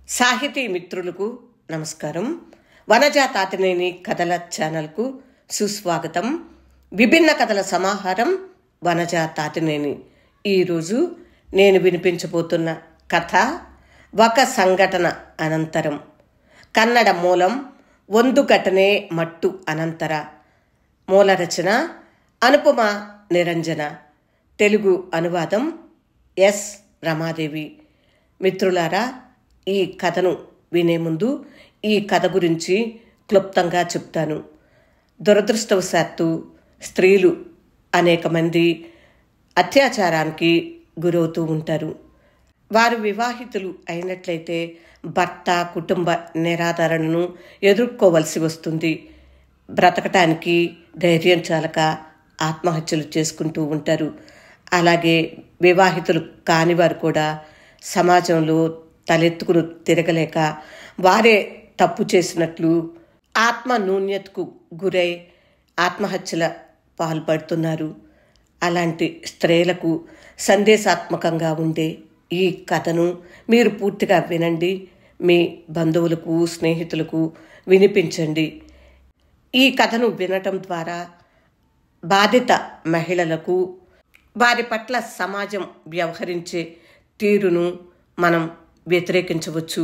సాహితీ మిత్రులకు నమస్కారం. వనజ తాతినేని కథల ఛానల్కు సుస్వాగతం. విభిన్న కథల సమాహారం వనజ తాతినేని. ఈరోజు నేను వినిపించబోతున్న కథ ఒక సంఘటన అనంతరం. కన్నడ మూలం ಒಂದು ಘಟನೆ ಮಟ್ಟು అనంతర. మూల రచన అనుపమ నిరంజన. తెలుగు అనువాదం ఎస్ రమాదేవి. మిత్రులారా, ఈ కథను వినే ముందు ఈ కథ గురించి క్లుప్తంగా చెప్తాను. దురదృష్టవశాత్తు స్త్రీలు అనేక మంది అత్యాచారానికి గురవుతూ ఉంటారు. వారు వివాహితులు అయినట్లయితే భర్త కుటుంబ నిరాదరణను ఎదుర్కోవలసి వస్తుంది. బ్రతకటానికి ధైర్యం చాలక ఆత్మహత్యలు చేసుకుంటూ ఉంటారు. అలాగే వివాహితులు కానివారు కూడా సమాజంలో తలెత్తుకుని తిరగలేక వారే తప్పు చేసినట్లు ఆత్మ న్యూన్యతకు గురై ఆత్మహత్యల పాల్పడుతున్నారు. అలాంటి స్త్రీలకు సందేశాత్మకంగా ఉండే ఈ కథను మీరు పూర్తిగా వినండి. మీ బంధువులకు, స్నేహితులకు వినిపించండి. ఈ కథను వినటం ద్వారా బాధిత మహిళలకు వారి పట్ల సమాజం వ్యవహరించే తీరును మనం వ్యతిరేకించవచ్చు.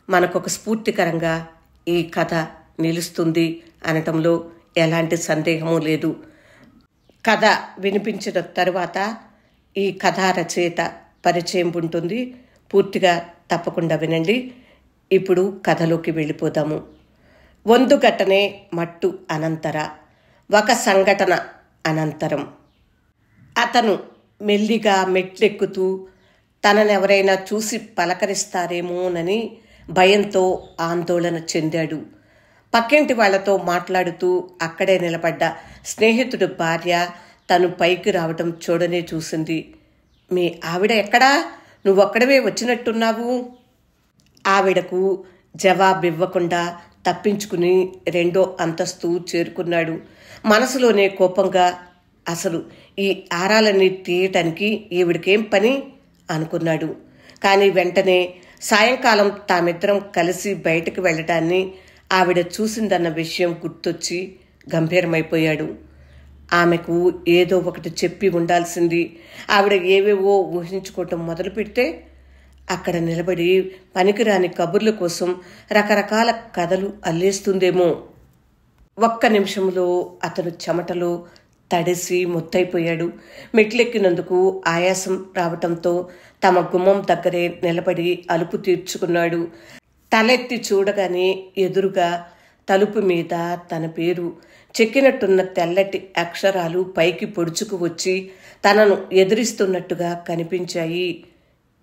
మనకొక స్ఫూర్తికరంగా ఈ కథ నిలుస్తుంది అనటంలో ఎలాంటి సందేహము లేదు. కథ వినిపించిన తరువాత ఈ కథా రచయిత పరిచయం ఉంటుంది. పూర్తిగా తప్పకుండా వినండి. ఇప్పుడు కథలోకి వెళ్ళిపోదాము. ಒಂದು ಘಟನೆ మట్టు అనంతర. ఒక సంఘటన అనంతరం. అతను మెల్లిగా మెట్లెక్కుతూ తననెవరైనా చూసి పలకరిస్తారేమోనని భయంతో ఆందోళన చెందాడు. పక్కింటి వాళ్లతో మాట్లాడుతూ అక్కడే నిలబడ్డ స్నేహితుడి భార్య తను పైకి రావటం చూడనే చూసింది. మీ ఆవిడ ఎక్కడా? నువ్వొక్కడవే వచ్చినట్టున్నావు. ఆవిడకు జవాబివ్వకుండా తప్పించుకుని రెండో అంతస్తు చేరుకున్నాడు. మనసులోనే కోపంగా, అసలు ఈ ఆరాలన్నీ తీయటానికి ఈవిడికేం పని అనుకున్నాడు. కానీ వెంటనే సాయంకాలం తామిద్దరం కలిసి బయటకు వెళ్ళటాన్ని ఆవిడ చూసిందన్న విషయం గుర్తొచ్చి గంభీరమైపోయాడు. ఆమెకు ఏదో ఒకటి చెప్పి ఉండాల్సింది. ఆవిడ ఏవేవో ఊహించుకోవటం మొదలు పెడితే అక్కడ నిలబడి పనికిరాని కబుర్ల కోసం రకరకాల కథలు అల్లేస్తుందేమో. ఒక్క నిమిషంలో అతను చెమటలో తడిసి మొత్తైపోయాడు. మెట్లెక్కినందుకు ఆయాసం రావటంతో తమ గుమ్మం దగ్గరే నిలబడి అలుపు తీర్చుకున్నాడు. తలెత్తి చూడగానే ఎదురుగా తలుపు మీద తన పేరు చెక్కినట్టున్న తెల్లటి అక్షరాలు పైకి పొడుచుకు వచ్చి తనను ఎదిరిస్తున్నట్టుగా కనిపించాయి.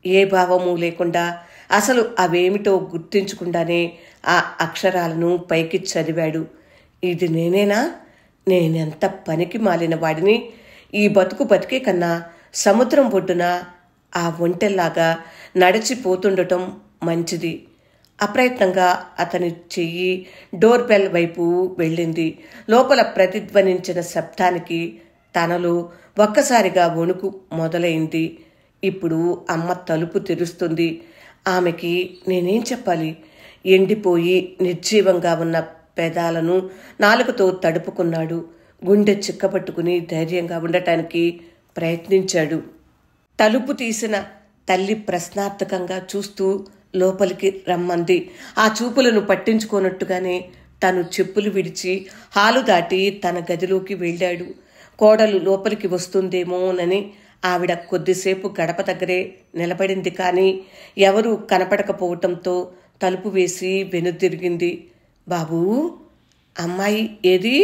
ఏ భావము లేకుండా, అసలు అవేమిటో గుర్తించకుండానే ఆ అక్షరాలను పైకి చదివాడు. ఇది నేనేనా? నేనెంత పనికి మాలిన వాడిని! ఈ బతుకు బతికే కన్నా సముద్రం ఒడ్డున ఆ ఒంటెల్లాగా నడిచిపోతుండటం మంచిది. అప్రయత్నంగా అతని చెయ్యి డోర్ బెల్ వైపు వెళ్ళింది. లోపల ప్రతిధ్వనించిన శబ్దానికి తనలో ఒక్కసారిగా వణుకు మొదలైంది. ఇప్పుడు అమ్మ తలుపు తెరుస్తుంది. ఆమెకి నేనేం చెప్పాలి? ఎండిపోయి నిర్జీవంగా ఉన్న పెదాలను నాలుకతో తడుపుకున్నాడు. గుండె చిక్కబట్టుకుని ధైర్యంగా ఉండటానికి ప్రయత్నించాడు. తలుపు తీసిన తల్లి ప్రశ్నార్థకంగా చూస్తూ లోపలికి రమ్మంది. ఆ చూపులను పట్టించుకోనట్టుగానే తను చెప్పులు విడిచి హాలు దాటి తన గదిలోకి వెళ్ళాడు. కోడలు లోపలికి వస్తుందేమోనని ఆవిడ కొద్దిసేపు గడప దగ్గరే నిలబడింది. కానీ ఎవరూ కనపడకపోవటంతో తలుపు వేసి వెనుదిరిగింది. బాబూ, అమ్మాయి ఏది?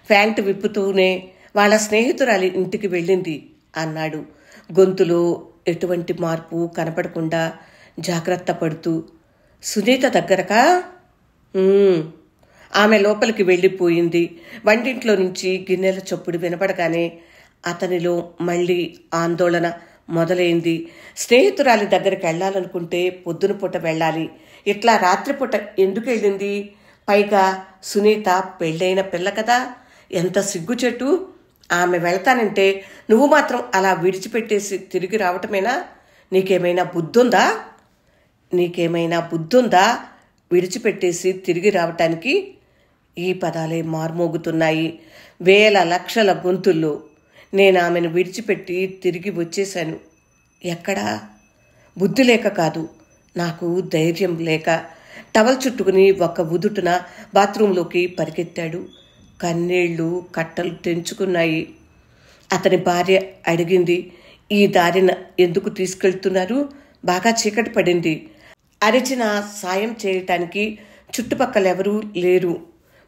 ప్యాంటు విప్పుతూనే వాళ్ళ స్నేహితురాలి ఇంటికి వెళ్ళింది అన్నాడు, గొంతులో ఎటువంటి మార్పు కనపడకుండా జాగ్రత్త పడుతూ. సునీత దగ్గరకా? ఆమె లోపలికి వెళ్ళిపోయింది. వంటింట్లో నుంచి గిన్నెల చప్పుడు వినపడగానే అతనిలో మళ్ళీ ఆందోళన మొదలైంది. స్నేహితురాలి దగ్గరికి వెళ్ళాలనుకుంటే పొద్దున పూట వెళ్ళాలి. ఇట్లా రాత్రిపూట ఎందుకు వెళ్ళింది? పైగా సునీత పెళ్ళైన పిల్ల కదా, ఎంత సిగ్గుచెట్టు. ఆమె వెళ్తానంటే నువ్వు మాత్రం అలా విడిచిపెట్టేసి తిరిగి రావటమేనా? నీకేమైనా బుద్ధుందా? నీకేమైనా బుద్ధుందా విడిచిపెట్టేసి తిరిగి రావటానికి? ఈ పదాలే మార్మోగుతున్నాయి వేల లక్షల గొంతుల్లో. నేను ఆమెను విడిచిపెట్టి తిరిగి వచ్చేశాను. ఎక్కడా? బుద్ధి లేక కాదు, నాకు ధైర్యం లేక. టవల్ చుట్టుకుని ఒక్క ఉదుటున బాత్రూంలోకి పరిగెత్తాడు. కన్నీళ్లు కట్టలు తెంచుకున్నాయి. అతని భార్య అడిగింది, ఈ దారిన ఎందుకు తీసుకెళ్తున్నారు? బాగా చీకటి పడింది. అరిచిన సాయం చేయటానికి చుట్టుపక్కలెవరూ లేరు.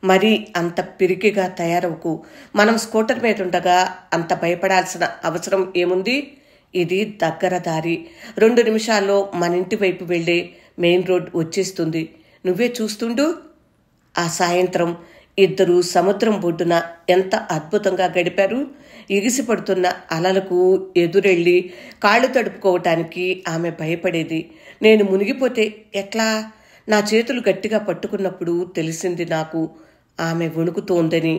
మరీ అంత పిరికిగా తయారవుకు. మనం స్కూటర్ మీద ఉండగా అంత భయపడాల్సిన అవసరం ఏముంది? ఇది దగ్గర దారి. 2 నిమిషాల్లో మన ఇంటి వైపు వెళ్లే మెయిన్ రోడ్ వచ్చేస్తుంది. నువ్వే చూస్తుండు. ఆ సాయంత్రం ఇద్దరు సముద్రం ఒడ్డున ఎంత అద్భుతంగా గడిపారు. ఎగిసిపడుతున్న అలలకు ఎదురెళ్ళి కాళ్ళు తడుపుకోవటానికి ఆమె భయపడేది. నేను మునిగిపోతే ఎట్లా? నా చేతులు గట్టిగా పట్టుకున్నప్పుడు తెలిసింది నాకు ఆమె వణుకుతోందని.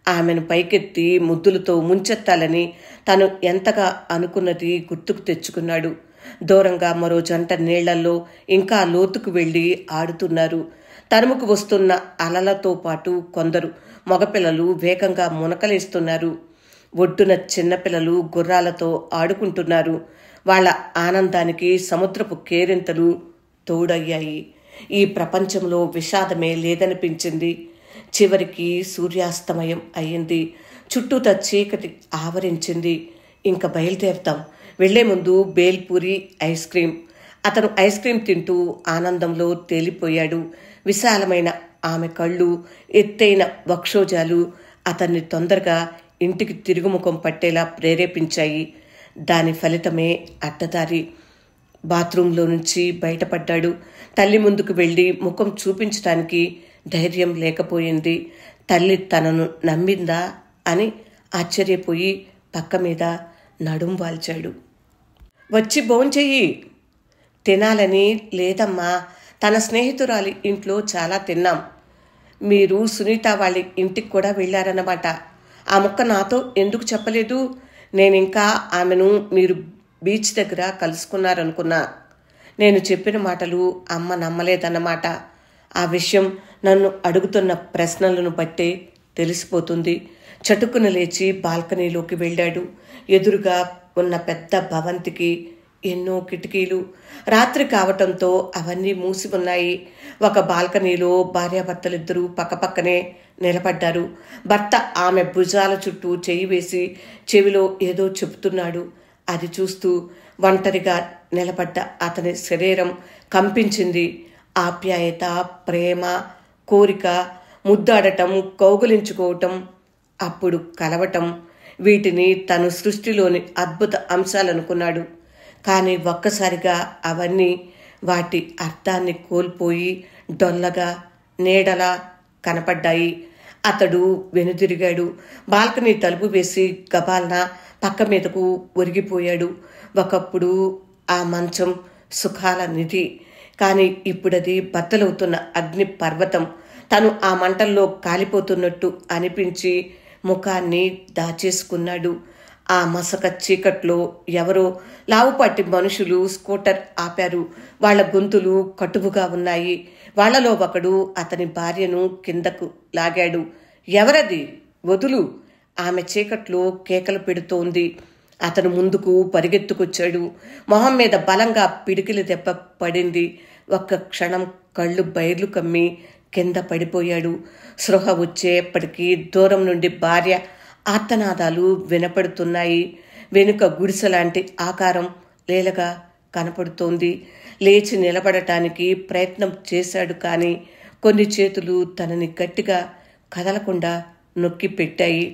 ఆమెను పైకెత్తి ముద్దులతో ముంచెత్తాలని తను ఎంతగా అనుకున్నది గుర్తుకు తెచ్చుకున్నాడు. దూరంగా మరో జంట నీళ్లల్లో ఇంకా లోతుకు వెళ్లి ఆడుతున్నారు. తరుముకు వస్తున్న అలలతో పాటు కొందరు మగపిల్లలు వేగంగా మునకలేస్తున్నారు. ఒడ్డున చిన్నపిల్లలు గుర్రాలతో ఆడుకుంటున్నారు. వాళ్ల ఆనందానికి సముద్రపు కేరింతలు తోడయ్యాయి. ఈ ప్రపంచంలో విషాదమే లేదనిపించింది. చివరికి సూర్యాస్తమయం అయ్యింది. చుట్టూతా చీకటి ఆవరించింది. ఇంక బయలుదేరుతాం. వెళ్లే ముందు బేల్పూరి ఐస్ క్రీం. అతను ఐస్ క్రీం తింటూ ఆనందంలో తేలిపోయాడు. విశాలమైన ఆమె కళ్ళు, ఎత్తైన వక్షోజాలు అతన్ని తొందరగా ఇంటికి తిరుగుముఖం పట్టేలా ప్రేరేపించాయి. దాని ఫలితమే అడ్డదారి. బాత్రూంలో నుంచి బయటపడ్డాడు. తల్లి ముందుకు వెళ్లి ముఖం చూపించటానికి ధైర్యం లేకపోయింది. తల్లి తనను నమ్మిందా అని ఆశ్చర్యపోయి పక్క మీద నడుం వాల్చాడు. వచ్చి భోంచెయ్యి. తినాలని లేదమ్మా, తన స్నేహితురాలి ఇంట్లో చాలా తిన్నాం. మీరు సునీత వాళ్ళ ఇంటికి కూడా వెళ్ళారన్నమాట. ఆ ముక్క నాతో ఎందుకు చెప్పలేదు? నేనింకా ఆమెను మీరు బీచ్ దగ్గర కలుసుకున్నారనుకున్నా. నేను చెప్పిన మాటలు అమ్మ నమ్మలేదన్నమాట. ఆ విషయం నన్ను అడుగుతున్న ప్రశ్నలను బట్టే తెలిసిపోతుంది. చటుక్కున లేచి బాల్కనీలోకి వెళ్ళాడు. ఎదురుగా ఉన్న పెద్ద భవంతికి ఎన్నో కిటికీలు. రాత్రి కావటంతో అవన్నీ మూసి ఉన్నాయి. ఒక బాల్కనీలో భార్యాభర్తలిద్దరూ పక్కపక్కనే నిలబడ్డారు. భర్త ఆమె భుజాల చుట్టూ చెయ్యి వేసి చెవిలో ఏదో చెబుతున్నాడు. అది చూస్తూ ఒంటరిగా నిలబడ్డ అతని శరీరం కంపించింది. ఆప్యాయత, ప్రేమ, కోరిక, ముద్దాడటం, కౌగులించుకోవటం, అప్పుడు కలవటం, వీటిని తను సృష్టిలోని అద్భుత అంశాలనుకున్నాడు. కానీ ఒక్కసారిగా అవన్నీ వాటి అర్థాన్ని కోల్పోయి డొల్లగా, నీడలా కనపడ్డాయి. అతడు వెనుదిరిగాడు. బాల్కనీ తలుపు వేసి గబాల్న పక్క మీదకు ఒరిగిపోయాడు. ఒకప్పుడు ఆ మంచం సుఖాల నిధి. కానీ ఇప్పుడది బద్దలవుతున్న అగ్ని పర్వతం. తను ఆ మంటల్లో కాలిపోతున్నట్టు అనిపించి ముఖాన్ని దాచేసుకున్నాడు. ఆ మసక చీకట్లో ఎవరో లావుపాటి మనుషులు స్కూటర్ ఆపారు. వాళ్ల గొంతులు కటువుగా ఉన్నాయి. వాళ్లలో ఒకడు అతని భార్యను కిందకు లాగాడు. ఎవరది? వదులు! ఆమె చీకట్లో కేకలు పెడుతోంది. అతను ముందుకు పరిగెత్తుకొచ్చాడు. మొహం మీద బలంగా పిడికిలి దెబ్బ పడింది. ఒక్క క్షణం కళ్ళు బైర్లు కమ్మి కింద పడిపోయాడు. స్పృహ వచ్చేప్పటికీ దూరం నుండి భార్య ఆర్తనాదాలు వినపడుతున్నాయి. వెనుక గుడిసెలాంటి ఆకారం లీలగా కనపడుతోంది. లేచి నిలబడటానికి ప్రయత్నం చేశాడు. కానీ కొన్ని చేతులు తనని గట్టిగా కదలకుండా నొక్కి పెట్టాయి.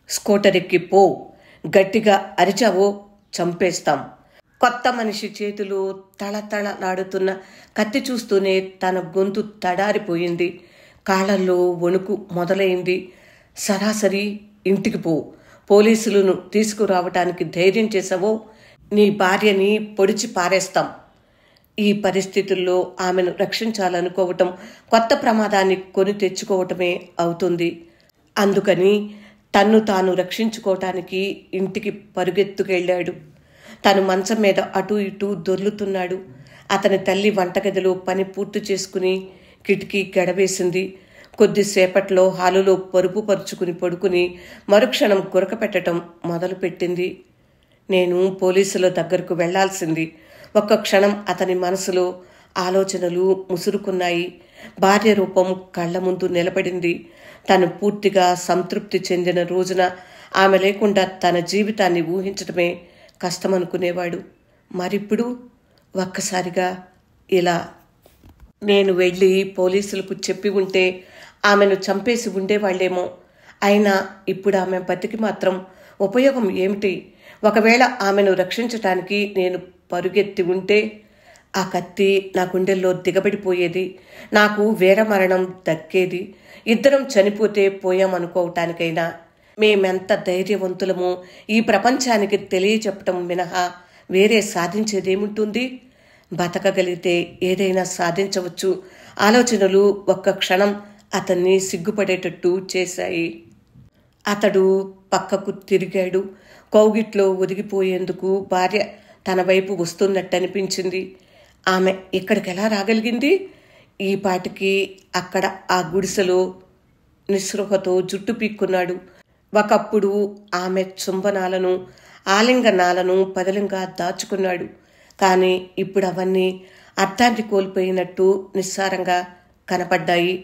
స్కూటర్ ఎక్కి పో, గట్టిగా అరిచావో చంపేస్తాం. కొత్త మనిషి చేతిలో తళతళలాడుతున్న కత్తి చూస్తూనే తన గొంతు తడారిపోయింది. కాళ్ళల్లో వణుకు మొదలైంది. సరాసరి ఇంటికి పో. పోలీసులను తీసుకురావటానికి ధైర్యం చేసావో నీ భార్యని పొడిచి పారేస్తాం. ఈ పరిస్థితుల్లో ఆమెను రక్షించాలనుకోవటం కొత్త ప్రమాదాన్ని కొని తెచ్చుకోవటమే అవుతుంది. అందుకని తన్ను తాను రక్షించుకోవటానికి ఇంటికి పరుగెత్తుకెళ్ళాడు. తను మంచం మీద అటూ ఇటూ దొర్లుతున్నాడు. అతని తల్లి వంటగదిలో పని పూర్తి చేసుకుని కిటికీ గడవేసింది. కొద్దిసేపట్లో హాలులో పరుపు పరుచుకుని పడుకుని మరుక్షణం గురక పెట్టడం మొదలుపెట్టింది. నేను పోలీసుల దగ్గరకు వెళ్లాల్సింది. ఒక్క క్షణం అతని మనసులో ఆలోచనలు ముసురుకున్నాయి. భార్య రూపం కళ్ల ముందు నిలబడింది. తను పూర్తిగా సంతృప్తి చెందిన రోజున ఆమె లేకుండా తన జీవితాన్ని ఊహించడమే కష్టమనుకునేవాడు. మరిప్పుడు ఒక్కసారిగా ఇలా. నేను వెళ్ళి పోలీసులకు చెప్పి ఉంటే ఆమెను చంపేసి ఉండేవాళ్లేమో. అయినా ఇప్పుడు ఆమె బతికి మాత్రం ఉపయోగం ఏమిటి? ఒకవేళ ఆమెను రక్షించటానికి నేను పరుగెత్తి ఉంటే ఆ కత్తి నా గుండెల్లో దిగబడిపోయేది. నాకు వీరమరణం దక్కేది. ఇద్దరం చనిపోతే పోయామనుకోవటానికైనా మేమెంత ధైర్యవంతులమో ఈ ప్రపంచానికి తెలియచెప్పటం మినహా వేరే సాధించేదేముంటుంది? బతకగలిగితే ఏదైనా సాధించవచ్చు. ఆలోచనలు ఒక్క క్షణం అతన్ని సిగ్గుపడేటట్టు చేశాయి. అతడు పక్కకు తిరిగాడు. కౌగిట్లో ఒదిగిపోయేందుకు భార్య తన వైపు వస్తున్నట్టనిపించింది. ఆమె ఇక్కడికెలా రాగలిగింది? ఈ పాటికి అక్కడ ఆ గుడిసెలో నిస్పృహతో జుట్టు పీక్కున్నాడు. ఒకప్పుడు ఆమె చుంబనాలను ఆలింగనాలను పదిలంగా దాచుకున్నాడు. కానీ ఇప్పుడు అవన్నీ అర్థాన్ని కోల్పోయినట్టు నిస్సారంగా కనపడ్డాయి.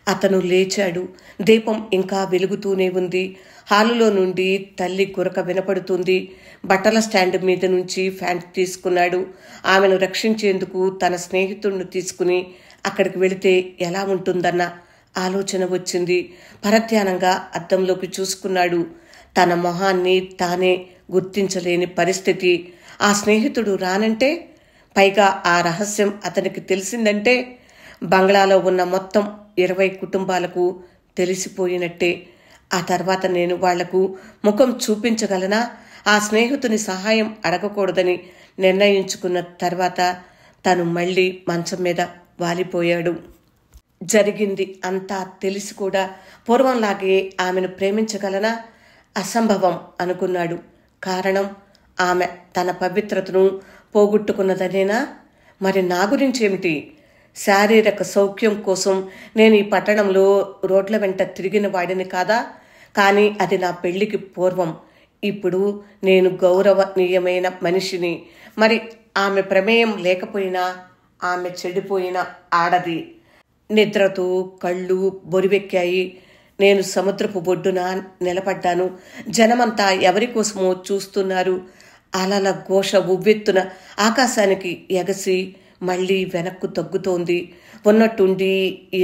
అతను లేచాడు. దీపం ఇంకా వెలుగుతూనే ఉంది. హాలులో నుండి తల్లి గురక వినపడుతుంది. బట్టల స్టాండ్ మీద నుంచి ఫ్యాంట్ తీసుకున్నాడు. ఆమెను రక్షించేందుకు తన స్నేహితుడిని తీసుకుని అక్కడికి వెళితే ఎలా ఉంటుందన్న ఆలోచన వచ్చింది. పరధ్యానంగా అద్దంలోకి చూసుకున్నాడు. తన మొహాన్ని తానే గుర్తించలేని పరిస్థితి. ఆ స్నేహితుడు రానంటే, పైగా ఆ రహస్యం అతనికి తెలిసిందంటే బంగ్లాలో ఉన్న మొత్తం 20 కుటుంబాలకు తెలిసిపోయినట్టే. ఆ తర్వాత నేను వాళ్లకు ముఖం చూపించగలనా? ఆ స్నేహితుని సహాయం అడగకూడదని నిర్ణయించుకున్న తర్వాత తను మళ్లీ మంచం మీద వాలిపోయాడు. జరిగింది అంతా తెలిసి కూడా పూర్వంలాగే ఆమెను ప్రేమించగలనా? అసంభవం అనుకున్నాడు. కారణం ఆమె తన పవిత్రతను పోగొట్టుకున్నదనేనా? మరి నా గురించేమిటి? శారీరక సౌఖ్యం కోసం నేను ఈ పట్టణంలో రోడ్ల వెంట తిరిగిన వాడిని కాదా? కానీ అది నా పెళ్లికి పూర్వం. ఇప్పుడు నేను గౌరవనీయమైన మనిషిని. మరి ఆమె ప్రమేయం లేకపోయినా ఆమె చెడిపోయిన ఆడది. నిద్రతో కళ్ళు బొరివెక్కాయి. నేను సముద్రపు ఒడ్డున నిలబడ్డాను. జనమంతా ఎవరి కోసమో చూస్తున్నారు. అలల ఘోష ఉవ్వెత్తున ఆకాశానికి ఎగసి మళ్లీ వెనక్కు తగ్గుతోంది. ఉన్నట్టుండి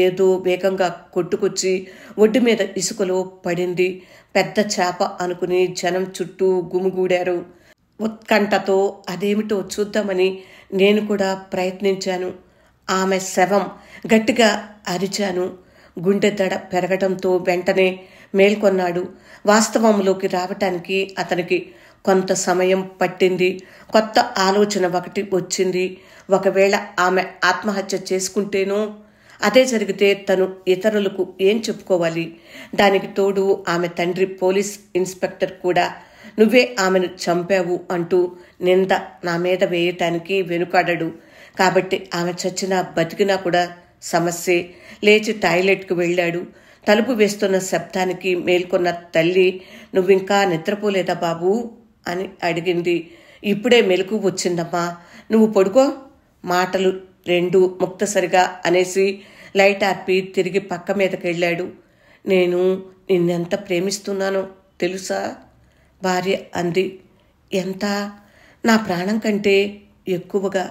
ఏదో వేగంగా కొట్టుకొచ్చి ఒడ్డు మీద ఇసుకలో పడింది. పెద్ద చేప అనుకుని జనం చుట్టూ గుమిగూడారు. ఉత్కంఠతో అదేమిటో చూద్దామని నేను కూడా ప్రయత్నించాను. ఆమె శవం. గట్టిగా అరిచాను. గుండె దడ పెరగడంతో వెంటనే మేల్కొన్నాడు. వాస్తవంలోకి రావటానికి అతనికి కొంత సమయం పట్టింది. కొత్త ఆలోచన ఒకటి వచ్చింది. ఒకవేళ ఆమె ఆత్మహత్య చేసుకుంటేనో? అదే జరిగితే తను ఇతరులకు ఏం చెప్పుకోవాలి? దానికి తోడు ఆమె తండ్రి పోలీస్ ఇన్స్పెక్టర్ కూడా నువ్వే ఆమెను చంపావు అంటూ నింద నా మీద వేయటానికి వెనుకాడడు. కాబట్టి ఆమె చచ్చినా బతికినా కూడా సమస్యే. లేచి టాయిలెట్కు వెళ్ళాడు. తలుపు వేస్తున్న శబ్దానికి మేల్కొన్న తల్లి, నువ్వింకా నిద్రపోలేదా బాబూ అని అడిగింది. ఇప్పుడే మెలకు వచ్చిందమ్మా, నువ్వు పడుకో. మాటలు రెండు ముక్తసరిగా అనేసి లైట్ ఆర్పి తిరిగి పక్క మీదకెళ్ళాడు. నేను నిన్నెంత ప్రేమిస్తున్నానో తెలుసా? భార్య అంది. ఎంత? నా ప్రాణం కంటే ఎక్కువగా.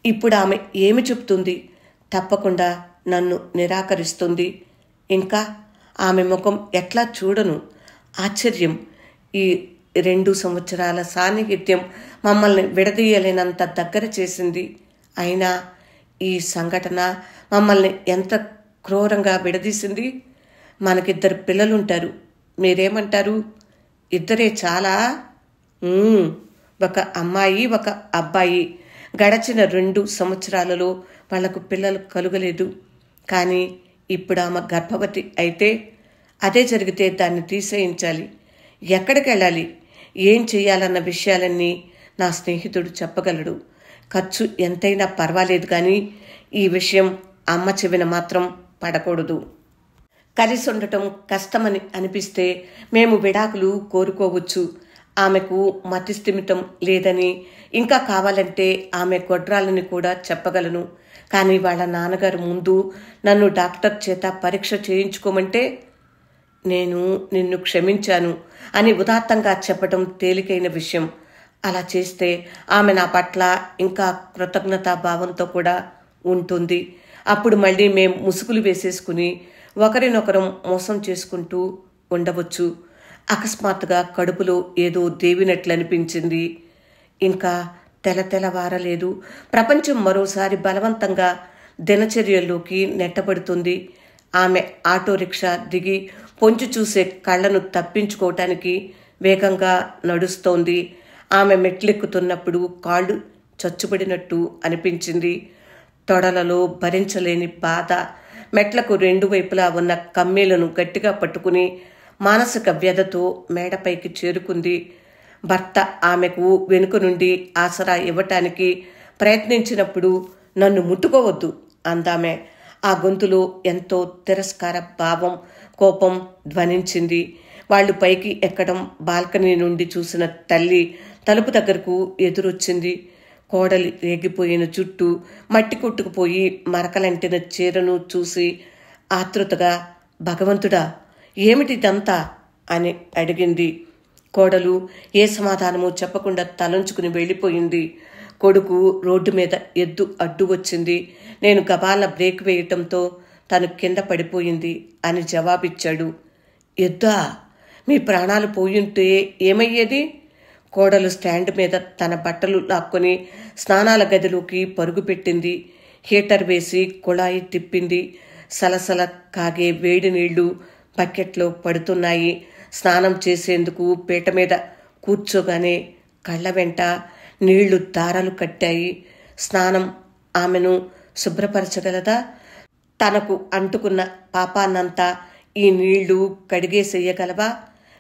ఇప్పుడు ఆమె ఏమి చెప్తుంది? తప్పకుండా నన్ను నిరాకరిస్తుంది. ఇంకా ఆమె ముఖం ఎట్లా చూడను? ఆశ్చర్యం. ఈ 2 సంవత్సరాల సాన్నిహిత్యం మమ్మల్ని విడదీయలేనంత దగ్గర చేసింది. అయినా ఈ సంఘటన మమ్మల్ని ఎంత క్రూరంగా విడదీసింది. మనకిద్దరు పిల్లలుంటారు. మీరేమంటారు? ఇద్దరే చాలా? ఒక అమ్మాయి, ఒక అబ్బాయి. గడచిన 2 సంవత్సరాలలో వాళ్లకు పిల్లలు కలుగలేదు. కానీ ఇప్పుడు ఆమె గర్భవతి అయితే అదే జరిగితే దాన్ని తీసేయించాలి. ఎక్కడికి వెళ్ళాలి, ఏం చెయ్యాలన్న విషయాలన్నీ నా స్నేహితుడు చెప్పగలడు. ఖర్చు ఎంతైనా పర్వాలేదు, కానీ ఈ విషయం అమ్మ చెవిన మాత్రం పడకూడదు. కలిసి ఉండటం కష్టమని అనిపిస్తే మేము విడాకులు కోరుకోవచ్చు. ఆమెకు మతిస్థిమితం లేదని, ఇంకా కావాలంటే ఆమె గొడ్రాలని కూడా చెప్పగలను. కానీ వాళ్ళ నాన్నగారు ముందు నన్ను డాక్టర్ చేత పరీక్ష చేయించుకోమంటే నేను నిన్ను క్షమించాను అని ఉదాత్తంగా చెప్పటం తేలికైన విషయం. అలా చేస్తే ఆమె నా పట్ల ఇంకా కృతజ్ఞతాభావంతో కూడా ఉంటుంది. అప్పుడు మళ్ళీ మేం ముసుగులు వేసేసుకుని ఒకరినొకరం మోసం చేసుకుంటూ ఉండవచ్చు. అకస్మాత్తుగా కడుపులో ఏదో దేవినట్లు అనిపించింది. ఇంకా తెల్లవారలేదు. ప్రపంచం మరోసారి బలవంతంగా దినచర్యల్లోకి నెట్టబడుతుంది. ఆమె ఆటో రిక్షా దిగి పొంచి చూసే కళ్ళను తప్పించుకోవటానికి వేగంగా నడుస్తోంది. ఆమె మెట్లెక్కుతున్నప్పుడు కాళ్ళు చచ్చుబడినట్టు అనిపించింది. తొడలలో భరించలేని బాధ. మెట్లకు రెండు వైపులా ఉన్న కమ్మీలను గట్టిగా పట్టుకుని మానసిక వ్యధతో మేడపైకి చేరుకుంది. భర్త ఆమెకు వెనుక నుండి ఆసరా ఇవ్వటానికి ప్రయత్నించినప్పుడు నన్ను ముట్టుకోవద్దు అందామె. ఆ గొంతులో ఎంతో తిరస్కార భావం, కోపం ధ్వనించింది. వాళ్ళు పైకి ఎక్కడం బాల్కనీ నుండి చూసిన తల్లి తలుపు దగ్గరకు ఎదురొచ్చింది. కోడలి రేగిపోయిన జుట్టు, మట్టి కొట్టుకుపోయి మరకలంటిన చీరను చూసి ఆతృతగా భగవంతుడా ఏమిటిదంతా అని అడిగింది. కోడలు ఏ సమాధానమూ చెప్పకుండా తలంచుకుని వెళ్ళిపోయింది. కొడుకు రోడ్డు మీద ఎద్దు అడ్డు వచ్చింది. నేను గబాల బ్రేక్ వేయటంతో తను కింద పడిపోయింది అని జవాబిచ్చాడు. ఎద్దా? మీ ప్రాణాలు పోయుంటే ఏమయ్యేది? కోడలు స్టాండ్ మీద తన బట్టలు లాక్కొని స్నానాల గదిలోకి పరుగు పెట్టింది. హీటర్ వేసి కుళాయి తిప్పింది. సలసల కాగే వేడి నీళ్లు బకెట్లో పడుతున్నాయి. స్నానం చేసేందుకు పీట మీద కూర్చోగానే కళ్ళ వెంట నీళ్లు దారాలు కట్టాయి. స్నానం ఆమెను శుభ్రపరచగలదా? తనకు అంటుకున్న పాపాన్నంతా ఈ నీళ్లు కడిగేసేయగలవా?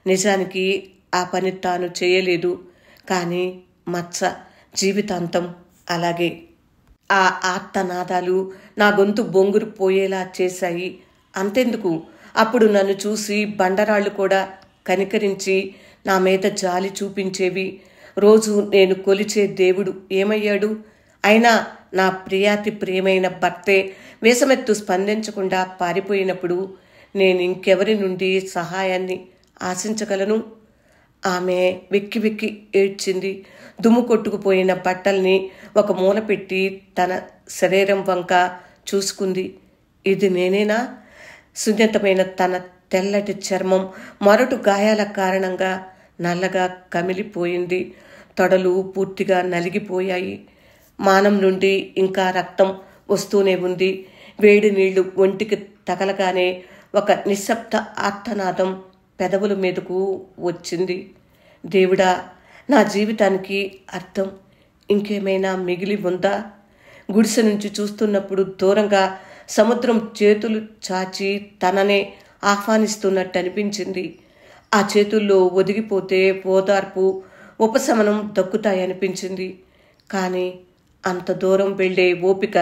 నిజానికి ఆ పని తాను చేయలేదు. కానీ మచ్చ జీవితాంతం అలాగే. ఆ ఆర్తనాదాలు నా గొంతు బొంగురు పోయేలా చేశాయి. అంతెందుకు, అప్పుడు నన్ను చూసి బండరాళ్లు కూడా కనికరించి నా మీద జాలి చూపించేవి. రోజు నేను కొలిచే దేవుడు ఏమయ్యాడు? అయినా నా ప్రియాతి ప్రియమైన భర్తే వేసమెత్తు స్పందించకుండా పారిపోయినప్పుడు నేను ఇంకెవరి నుండి సహాయాన్ని ఆశించగలను? ఆమె వెక్కి వెక్కి ఏడ్చింది. దుమ్ము కొట్టుకుపోయిన బట్టల్ని ఒక మూల పెట్టి తన శరీరం వంక చూసుకుంది. ఇది నేనేనా? సున్నితమైన తన తెల్లటి చర్మం మొరటు గాయాల కారణంగా నల్లగా కమిలిపోయింది. తొడలు పూర్తిగా నలిగిపోయాయి. మానం నుండి ఇంకా రక్తం వస్తూనే ఉంది. వేడి నీళ్లు ఒంటికి తగలగానే ఒక నిశ్శబ్ద ఆర్తనాదం పెదవుల మీదకు వచ్చింది. దేవుడా, నా జీవితానికి అర్థం ఇంకేమైనా మిగిలి ఉందా? గుడిసె నుంచి చూస్తున్నప్పుడు దూరంగా సముద్రం చేతులు చాచి తననే ఆహ్వానిస్తున్నట్టు అనిపించింది. ఆ చేతుల్లో ఒదిగిపోతే ఓదార్పు, ఉపశమనం దక్కుతాయనిపించింది. కానీ అంత దూరం వెళ్లే ఓపిక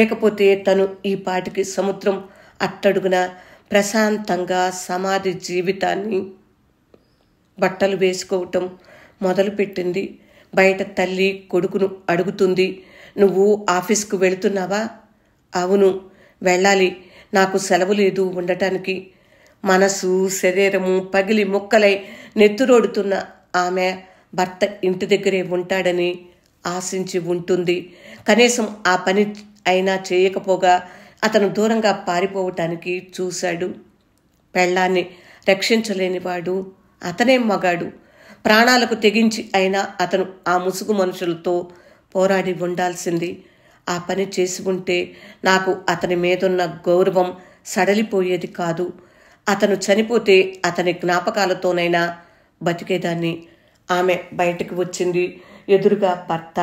లేకపోతే తను ఈ పాటికి సముద్రం అట్టడుగున ప్రశాంతంగా సమాధి జీవితాన్ని బట్టలు వేసుకోవటం మొదలుపెట్టింది. బయట తల్లి కొడుకును అడుగుతుంది, నువ్వు ఆఫీస్కు వెళుతున్నావా? అవును, వెళ్ళాలి. నాకు సెలవు లేదు ఉండటానికి. మనసు శరీరము పగిలి ముక్కలై నెత్తురోడుతున్న ఆమె భర్త ఇంటి దగ్గరే ఉంటాడని ఆశించి ఉంటుంది. కనీసం ఆ పని అయినా చేయకపోగా అతను దూరంగా పారిపోవటానికి చూశాడు. పెళ్ళాన్ని రక్షించలేనివాడు అతనే మగాడు. ప్రాణాలకు తెగించి అయినా అతను ఆ ముసుగు మనుషులతో పోరాడి ఉండాల్సింది. ఆ పని చేసి ఉంటే నాకు అతని మీదున్న గౌరవం సడలిపోయేది కాదు. అతను చనిపోతే అతని జ్ఞాపకాలతోనైనా బతికేదాన్ని. ఆమె బయటకు వచ్చింది. ఎదురుగా భర్త.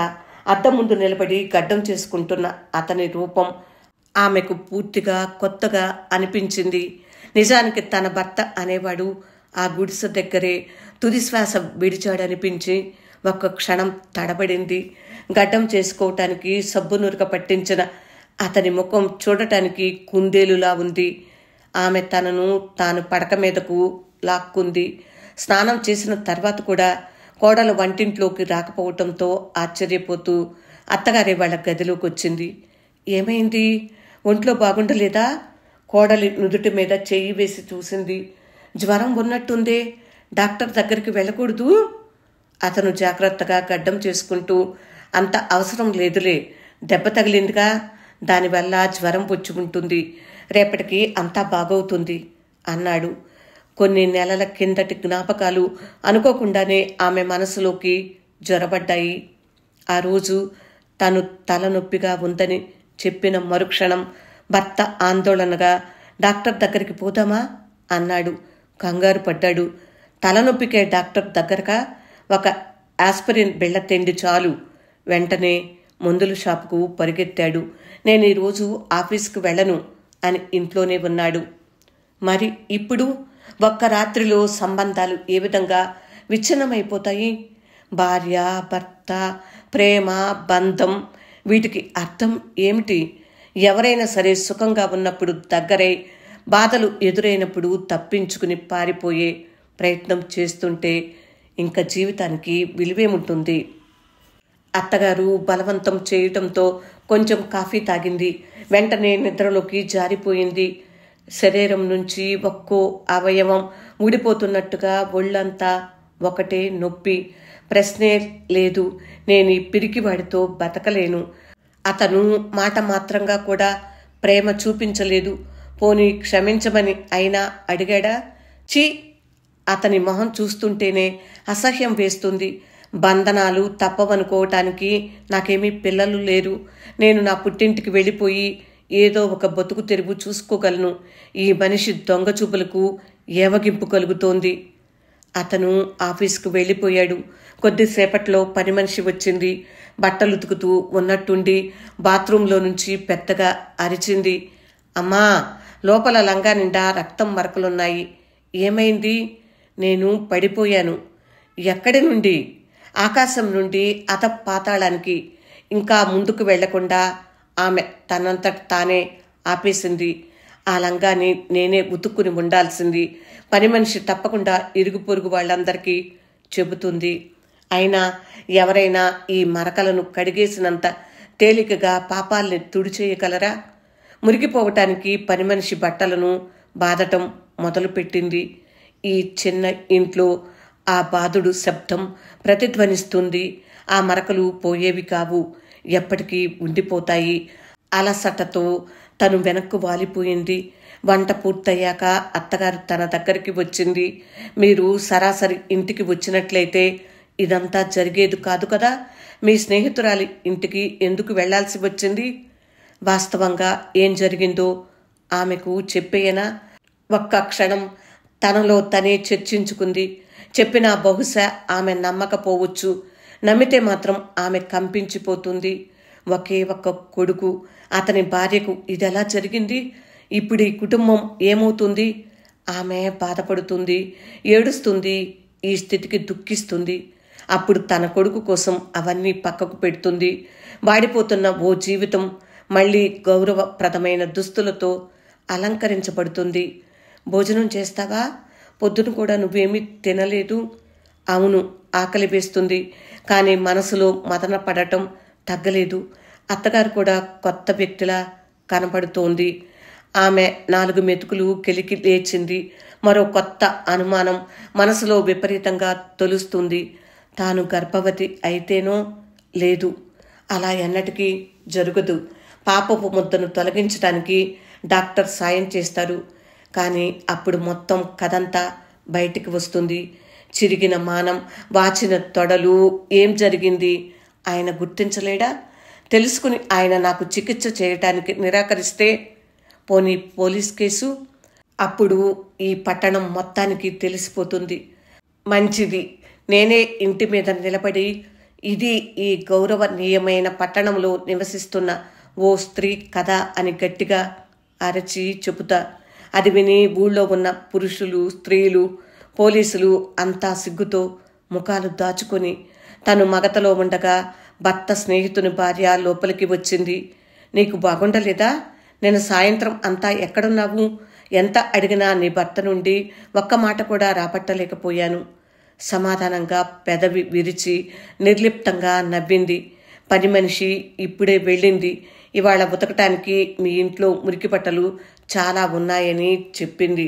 అద్దం ముందు నిలబడి గడ్డం చేసుకుంటున్న అతని రూపం ఆమెకు పూర్తిగా కొత్తగా అనిపించింది. నిజానికి తన భర్త అనేవాడు ఆ గుడిసె దగ్గరే తుది శ్వాస విడిచాడనిపించి ఒక్క క్షణం తడబడింది. గడ్డం చేసుకోవటానికి సబ్బు నురక పట్టించిన అతని ముఖం చూడటానికి కుందేలులా ఉంది. ఆమె తనను తాను పడక మీదకు లాక్కుంది. స్నానం చేసిన తర్వాత కూడా కోడలు వంటింట్లోకి రాకపోవటంతో ఆశ్చర్యపోతూ అత్తగారి వాళ్ళ గదిలోకి వచ్చింది. ఏమైంది? ఒంట్లో బాగుండలేదా? కోడలి నుదుటి మీద చెయ్యి వేసి చూసింది. జ్వరం ఉన్నట్టుందే, డాక్టర్ దగ్గరికి వెళ్ళకూడదు? అతను జాగ్రత్తగా గడ్డం చేసుకుంటూ, అంత అవసరం లేదులే, దెబ్బ తగిలిందిగా, దానివల్ల జ్వరం వచ్చి ఉంటుంది, రేపటికి అంతా బాగవుతుంది అన్నాడు. కొన్ని నెలల కిందటి జ్ఞాపకాలు అనుకోకుండానే ఆమె మనసులోకి జ్వరబడ్డాయి. ఆ రోజు తను తలనొప్పిగా ఉందని చెప్పిన మరుక్షణం భర్త ఆందోళనగా, డాక్టర్ దగ్గరికి పోదామా అన్నాడు. కంగారు పడ్డాడు. తలనొప్పికే డాక్టర్ దగ్గరగా? ఒక ఆస్పిరిన్ బిళ్ళ తిండి చాలు. వెంటనే మందుల షాపుకు పరిగెత్తాడు. నేను ఈరోజు ఆఫీస్కి వెళ్ళను అని ఇంట్లోనే ఉన్నాడు. మరి ఇప్పుడు ఒక్క రాత్రిలో సంబంధాలు ఏ విధంగా విచ్ఛిన్నమైపోతాయి? భార్య, భర్త, ప్రేమ, బంధం, వీటికి అర్థం ఏమిటి? ఎవరైనా సరే సుఖంగా ఉన్నప్పుడు దగ్గరై, బాధలు ఎదురైనప్పుడు తప్పించుకుని పారిపోయే ప్రయత్నం చేస్తుంటే ఇంకా జీవితానికి విలువేముంటుంది? అత్తగారు బలవంతం చేయటంతో కొంచెం కాఫీ తాగింది. వెంటనే నిద్రలోకి జారిపోయింది. శరీరం నుంచి ఒక్కో అవయవం ఊడిపోతున్నట్టుగా ఒళ్ళంతా ఒకటే నొప్పి. ప్రశ్నే లేదు. నేను ఈ పిరికివాడితో బతకలేను. అతను మాట మాత్రంగా కూడా ప్రేమ చూపించలేదు. పోనీ క్షమించమని అయినా అడిగాడా? చీ, అతని మొహం చూస్తుంటేనే అసహ్యం వేస్తుంది. బంధనాలు తప్పవనుకోవటానికి నాకేమీ పిల్లలు లేరు. నేను నా పుట్టింటికి వెళ్ళిపోయి ఏదో ఒక బతుకు తెరువు చూసుకోగలను. ఈ మనిషి దొంగ చూపులకు ఏవగింపు కలుగుతోంది. అతను ఆఫీస్కు వెళ్ళిపోయాడు. కొద్దిసేపట్లో పని మనిషి వచ్చింది. బట్టలు ఉతుకుతూ ఉన్నట్టుండి బాత్రూంలో నుంచి పెద్దగా అరిచింది. అమ్మా, లోపల లంగా నిండా రక్తం మరకలున్నాయి. ఏమైంది? నేను పడిపోయాను. ఎక్కడి నుండి? ఆకాశం నుండి పాతాళానికి. ఇంకా ముందుకు వెళ్లకుండా ఆమె తనంతట తానే ఆపేసింది. ఆ లంగాని నేనే ఉతుక్కుని ఉండాల్సింది. పని మనిషి తప్పకుండా ఇరుగు పొరుగు వాళ్ళందరికీ చెబుతుంది. అయినా ఎవరైనా ఈ మరకలను కడిగేసినంత తేలికగా పాపాల్ని తుడిచేయగలరా? మురిగిపోవటానికి పని మనిషి బట్టలను బాదటం మొదలుపెట్టింది. ఈ చిన్న ఇంట్లో ఆ బాదుడు శబ్దం ప్రతిధ్వనిస్తుంది. ఆ మరకలు పోయేవి కావు, ఎప్పటికీ ఉండిపోతాయి. అలసటతో తను వెనక్కు వాలిపోయింది. వంట పూర్తయ్యాక అత్తగారు తన దగ్గరికి వచ్చింది. మీరు సరాసరి ఇంటికి వచ్చినట్లయితే ఇదంతా జరిగేది కాదు కదా. మీ స్నేహితురాలి ఇంటికి ఎందుకు వెళ్లాల్సి వచ్చింది? వాస్తవంగా ఏం జరిగిందో ఆమెకు చెప్పేయనా? ఒక్క క్షణం తనలో తనే చర్చించుకుంది. చెప్పినా బహుశా ఆమె నమ్మకపోవచ్చు. నమ్మితే మాత్రం ఆమె కంపించిపోతుంది. ఒకే ఒక్క కొడుకు, అతని భార్యకు ఇదెలా జరిగింది? ఇప్పుడు ఈ కుటుంబం ఏమవుతుంది? ఆమె బాధపడుతుంది, ఏడుస్తుంది, ఈ స్థితికి దుఃఖిస్తుంది. అప్పుడు తన కొడుకు కోసం అవన్నీ పక్కకు పెడుతుంది. వాడిపోతున్న ఓ జీవితం మళ్ళీ గౌరవప్రదమైన దుస్తులతో అలంకరించబడుతుంది. భోజనం చేస్తావా? పొద్దున కూడా నువ్వేమీ తినలేదు. అవును, ఆకలి వేస్తుంది, కానీ మనసులో మదన పడటం తగ్గలేదు. అత్తగారు కూడా కొత్త వ్యక్తిలా కనపడుతోంది. ఆమె 4 మెతుకులు కెలికి లేచింది. మరో కొత్త అనుమానం మనసులో విపరీతంగా తొలుస్తుంది. తాను గర్భవతి అయితేనో? లేదు, అలా ఎన్నటికీ జరగదు. పాపపు ముద్దను తొలగించడానికి డాక్టర్ సాయం చేస్తారు. కానీ అప్పుడు మొత్తం కథంతా బయటికి వస్తుంది. చిరిగిన మానం, వాచిన తొడలు. ఏం జరిగింది? ఆయన గుర్తించలేడా? తెలుసుకుని ఆయన నాకు చికిత్స చేయటానికి నిరాకరిస్తే? పోనీ పోలీస్ కేసు? అప్పుడు ఈ పట్టణం మొత్తానికి తెలిసిపోతుంది. మంచిది, నేనే ఇంటి మీద నిలబడి ఇది ఈ గౌరవనీయమైన పట్టణంలో నివసిస్తున్న ఓ స్త్రీ కథ అని గట్టిగా అరచి చెబుతా. అది విని ఊళ్ళో ఉన్న పురుషులు, స్త్రీలు, పోలీసులు అంతా సిగ్గుతో ముఖాలు దాచుకొని తను మగతలో ఉండగా భర్త స్నేహితుని భార్య లోపలికి వచ్చింది. నీకు బాగుండలేదా? నేను సాయంత్రం అంతా ఎక్కడున్నావు? ఎంత అడిగినా నీ భర్త నుండి ఒక్క మాట కూడా రాబట్టలేకపోయాను. సమాధానంగా పెదవి విరిచి నిర్లిప్తంగా నవ్వింది. పని మనిషి ఇప్పుడే వెళ్ళింది. ఇవాళ ఉతకటానికి మీ ఇంట్లో మురికి బట్టలు చాలా ఉన్నాయని చెప్పింది.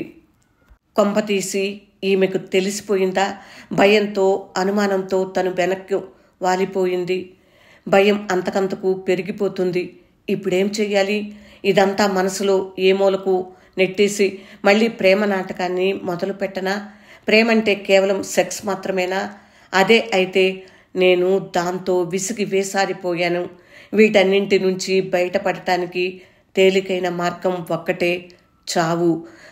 కొంపతీసి ఈమెకు తెలిసిపోయిందా? భయంతో అనుమానంతో తను వెనక్కి వాలిపోయింది. భయం అంతకంతకు పెరిగిపోతుంది. ఇప్పుడేం చెయ్యాలి? ఇదంతా మనసులో ఏ మూలకు నెట్టేసి మళ్ళీ ప్రేమ నాటకాన్ని మొదలు పెట్టనా? ప్రేమంటే కేవలం సెక్స్ మాత్రమేనా? అదే అయితే నేను దాంతో విసిగి వేసారిపోయాను. వీటన్నింటి నుంచి బయటపడటానికి తేలికైన మార్గం ఒక్కటే, చావు.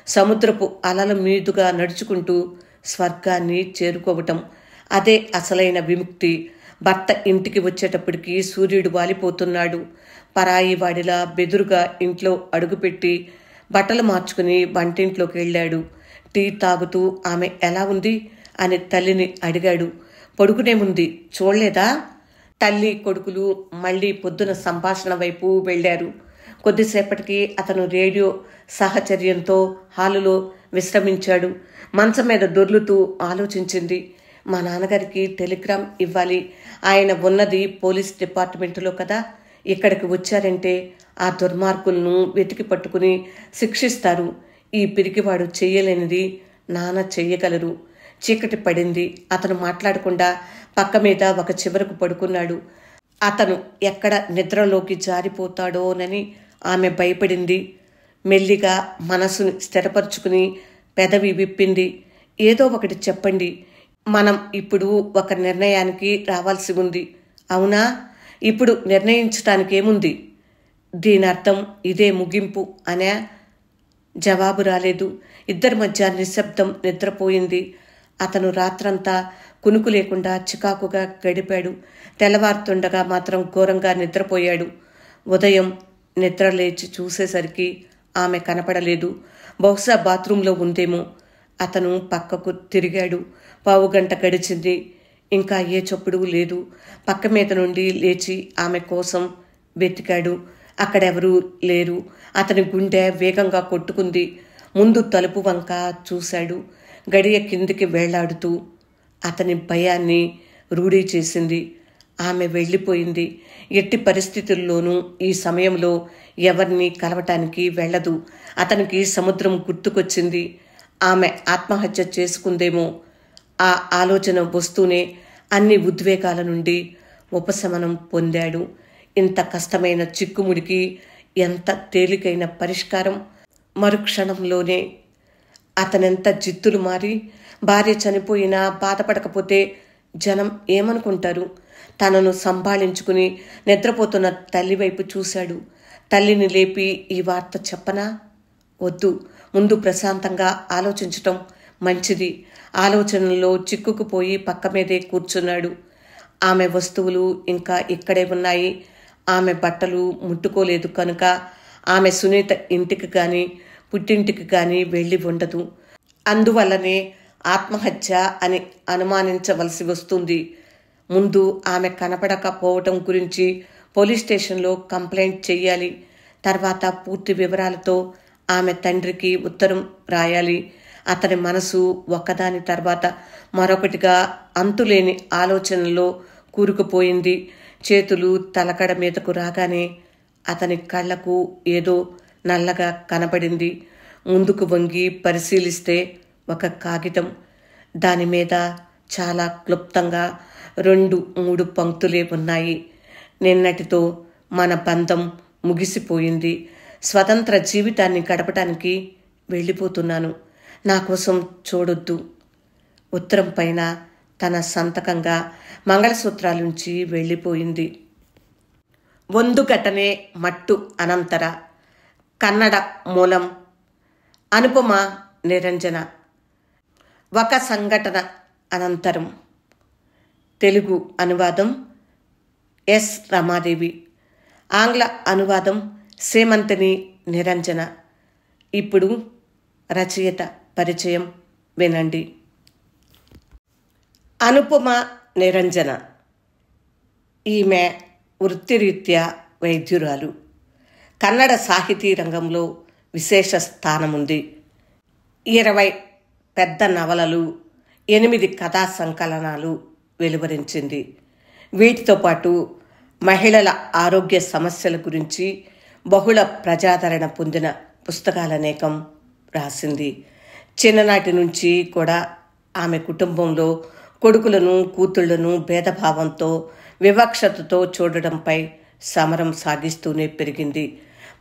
సముద్రపు అలల మీదుగా నడుచుకుంటూ స్వర్గాన్ని చేరుకోవటం. అదే అసలైన విముక్తి. భర్త ఇంటికి వచ్చేటప్పటికి సూర్యుడు వాలిపోతున్నాడు. పరాయి వాడిలా బెదురుగా ఇంట్లో అడుగుపెట్టి బట్టలు మార్చుకుని వంటింట్లోకి వెళ్ళాడు. టీ తాగుతూ ఆమె ఎలా ఉంది అని తల్లిని అడిగాడు. పడుకునే ఉంది, చూడలేదా? తల్లి కొడుకులు మళ్ళీ పొద్దున సంభాషణ వైపు వెళ్లారు. కొద్దిసేపటికి అతను రేడియో సాహచర్యంతో హాలులో విశ్రమించాడు. మంచం మీద దొర్లుతూ ఆలోచించింది. మా నాన్నగారికి టెలిగ్రామ్ ఇవ్వాలి. ఆయన ఉన్నది పోలీస్ డిపార్ట్మెంటులో కదా. ఇక్కడికి వచ్చారంటే ఆ దుర్మార్గులను వెతికి పట్టుకుని శిక్షిస్తారు. ఈ పిరికివాడు చెయ్యలేనిది నాన్న చెయ్యగలరు. చీకటి పడింది. అతను మాట్లాడకుండా పక్క మీద ఒక చివరకు పడుకున్నాడు. అతను ఎక్కడ నిద్రలోకి జారిపోతాడోనని ఆమె భయపడింది. మెల్లిగా మనసుని స్థిరపరుచుకుని పెదవి విప్పింది. ఏదో ఒకటి చెప్పండి. మనం ఇప్పుడు ఒక నిర్ణయానికి రావాల్సి ఉంది. అవునా? ఇప్పుడు నిర్ణయించటానికేముంది? దీనర్థం ఇదే ముగింపు అనే? జవాబు రాలేదు. ఇద్దరి మధ్య నిశ్శబ్దం నిద్రపోయింది. అతను రాత్రంతా కునుకు లేకుండా చికాకుగా గడిపాడు. తెల్లవారుతుండగా మాత్రం ఘోరంగా నిద్రపోయాడు. ఉదయం నిద్ర లేచి చూసేసరికి ఆమె కనపడలేదు. బహుశా బాత్రూంలో ఉందేమో. అతను పక్కకు తిరిగాడు. పావుగంట గడిచింది. ఇంకా ఏ చప్పుడు లేదు. పక్క మీద నుండి లేచి ఆమె కోసం వెతికాడు. అక్కడెవరూ లేరు. అతని గుండె వేగంగా కొట్టుకుంది. ముందు తలుపు వంక చూశాడు. గడియ కిందికి వేళ్లాడుతూ అతని భయాన్ని రూఢీ చేసింది. ఆమె వెళ్ళిపోయింది. ఎట్టి పరిస్థితుల్లోనూ ఈ సమయంలో ఎవరిని కలవటానికి వెళ్ళదు. అతనికి సముద్రం గుర్తుకొచ్చింది. ఆమె ఆత్మహత్య చేసుకుందేమో. ఆ ఆలోచన వస్తూనే అన్ని ఉద్వేగాల నుండి ఉపశమనం పొందాడు. ఇంత కష్టమైన చిక్కుముడికి ఎంత తేలికైన పరిష్కారం! మరుక్షణంలోనే అతనెంత జిత్తులు మారి భార్య చనిపోయినా బాధపడకపోతే జనం ఏమనుకుంటారు? తనను సంభాళించుకుని నిద్రపోతున్న తల్లి వైపు చూశాడు. తల్లిని లేపి ఈ వార్త చెప్పనా? వద్దు. ముందు ప్రశాంతంగా ఆలోచించటం మంచిది. ఆలోచనల్లో చిక్కుకుపోయి పక్క మీదే కూర్చున్నాడు. ఆమె వస్తువులు ఇంకా ఇక్కడే ఉన్నాయి. ఆమె బట్టలు ముట్టుకోలేదు కనుక ఆమె సునీత ఇంటికి కానీ పుట్టింటికి కానీ వెళ్ళి ఉండదు. అందువల్లనే ఆత్మహత్య అని అనుమానించవలసి వస్తుంది. ముందు ఆమె కనపడకపోవటం గురించి పోలీస్ స్టేషన్లో కంప్లైంట్ చెయ్యాలి. తర్వాత పూర్తి వివరాలతో ఆమె తండ్రికి ఉత్తరం రాయాలి. అతని మనసు ఒకదాని తర్వాత మరొకటిగా అంతులేని ఆలోచనలో కూరుకుపోయింది. చేతులు తలకడ మీదకు రాగానే అతని కళ్లకు ఏదో నల్లగా కనపడింది. ముందుకు వంగి పరిశీలిస్తే ఒక కాగితం. దాని మీద చాలా క్లుప్తంగా 2-3 పంక్తులే ఉన్నాయి. నిన్నటితో మన బంధం ముగిసిపోయింది. స్వతంత్ర జీవితాన్ని గడపటానికి వెళ్ళిపోతున్నాను. నా కోసం చూడొద్దు. ఉత్తరం పైన తన సంతకంగా మంగళసూత్రాలుంచి వెళ్ళిపోయింది. ಒಂದು ಘಟನೆ ಮಟ್ಟು ಅನಂತರ ಕನ್ನಡ ಮೂలం అనుపమ నిరంజన. ఒక సంఘటన అనంతరం. తెలుగు అనువాదం ఎస్ రమాదేవి. ఆంగ్ల అనువాదం సేమంతిని నిరంజన. ఇప్పుడు రచయిత పరిచయం వినండి. అనుపమ నిరంజన ఈమె వృత్తిరీత్యా వైద్యురాలు. కన్నడ సాహితీ రంగంలో విశేష స్థానముంది. 20 పెద్ద నవలలు, 8 కథా సంకలనాలు వెలువరించింది. వీటితో పాటు మహిళల ఆరోగ్య సమస్యల గురించి బహుళ ప్రజాదరణ పొందిన పుస్తకాలనేకం రాసింది. చిన్ననాటి నుంచి కూడా ఆమె కుటుంబంలో కొడుకులను కూతుళ్లను భేదభావంతో వివక్షతతో చూడడంపై సమరం సాగిస్తూనే పెరిగింది.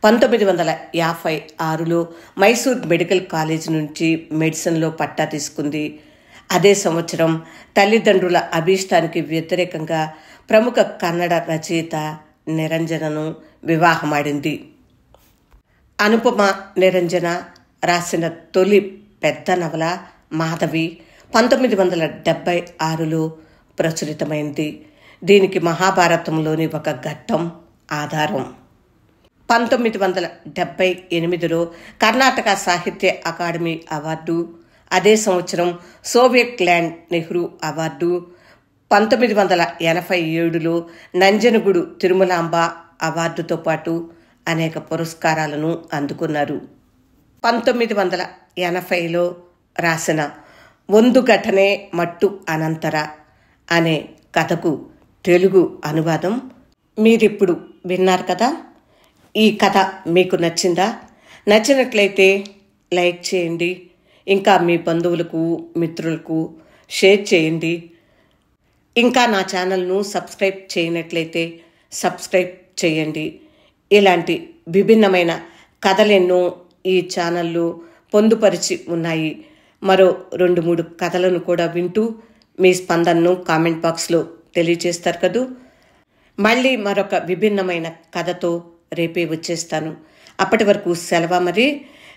1956లో మైసూర్ మెడికల్ కాలేజ్ నుంచి మెడిసిన్లో పట్టా తీసుకుంది. అదే సంవత్సరం తల్లిదండ్రుల అభీష్టానికి వ్యతిరేకంగా ప్రముఖ కన్నడ రచయిత నిరంజనను వివాహమాడింది. అనుపమ నిరంజన రాసిన తొలి పెద్ద నవల మాధవి 1976లో ప్రచురితమైంది. దీనికి మహాభారతంలోని ఒక ఘట్టం ఆధారం. 1978లో కర్ణాటక సాహిత్య అకాడమీ అవార్డు, అదే సంవత్సరం సోవియట్ ల్యాండ్ నెహ్రూ అవార్డు, 1987లో నంజనగూడు తిరుమలాంబ అవార్డుతో పాటు అనేక పురస్కారాలను అందుకున్నారు. 1980లో రాసిన ಒಂದು ಘಟನೆ మట్టు అనంతర అనే కథకు తెలుగు అనువాదం మీరిప్పుడు విన్నారు కదా. ఈ కథ మీకు నచ్చిందా? నచ్చినట్లయితే లైక్ చేయండి. ఇంకా మీ బంధువులకు మిత్రులకు షేర్ చేయండి. ఇంకా నా ఛానల్ను సబ్స్క్రైబ్ చేయనట్లయితే సబ్స్క్రైబ్ చేయండి. ఇలాంటి విభిన్నమైన కథలెన్నో ఈ ఛానల్లో పొందుపరిచి ఉన్నాయి. మరో 2-3 కథలను కూడా వింటూ మీ స్పందనను కామెంట్ బాక్స్లో తెలియజేస్తారు కదూ. మళ్ళీ మరొక విభిన్నమైన కథతో రేపే వచ్చేస్తాను. అప్పటి వరకు సెలవు. మరి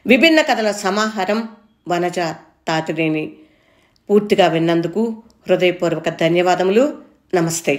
విభిన్న కథల సమాహారం వనజ తాతినేని. పూర్తిగా విన్నందుకు హృదయపూర్వక ధన్యవాదములు. నమస్తే.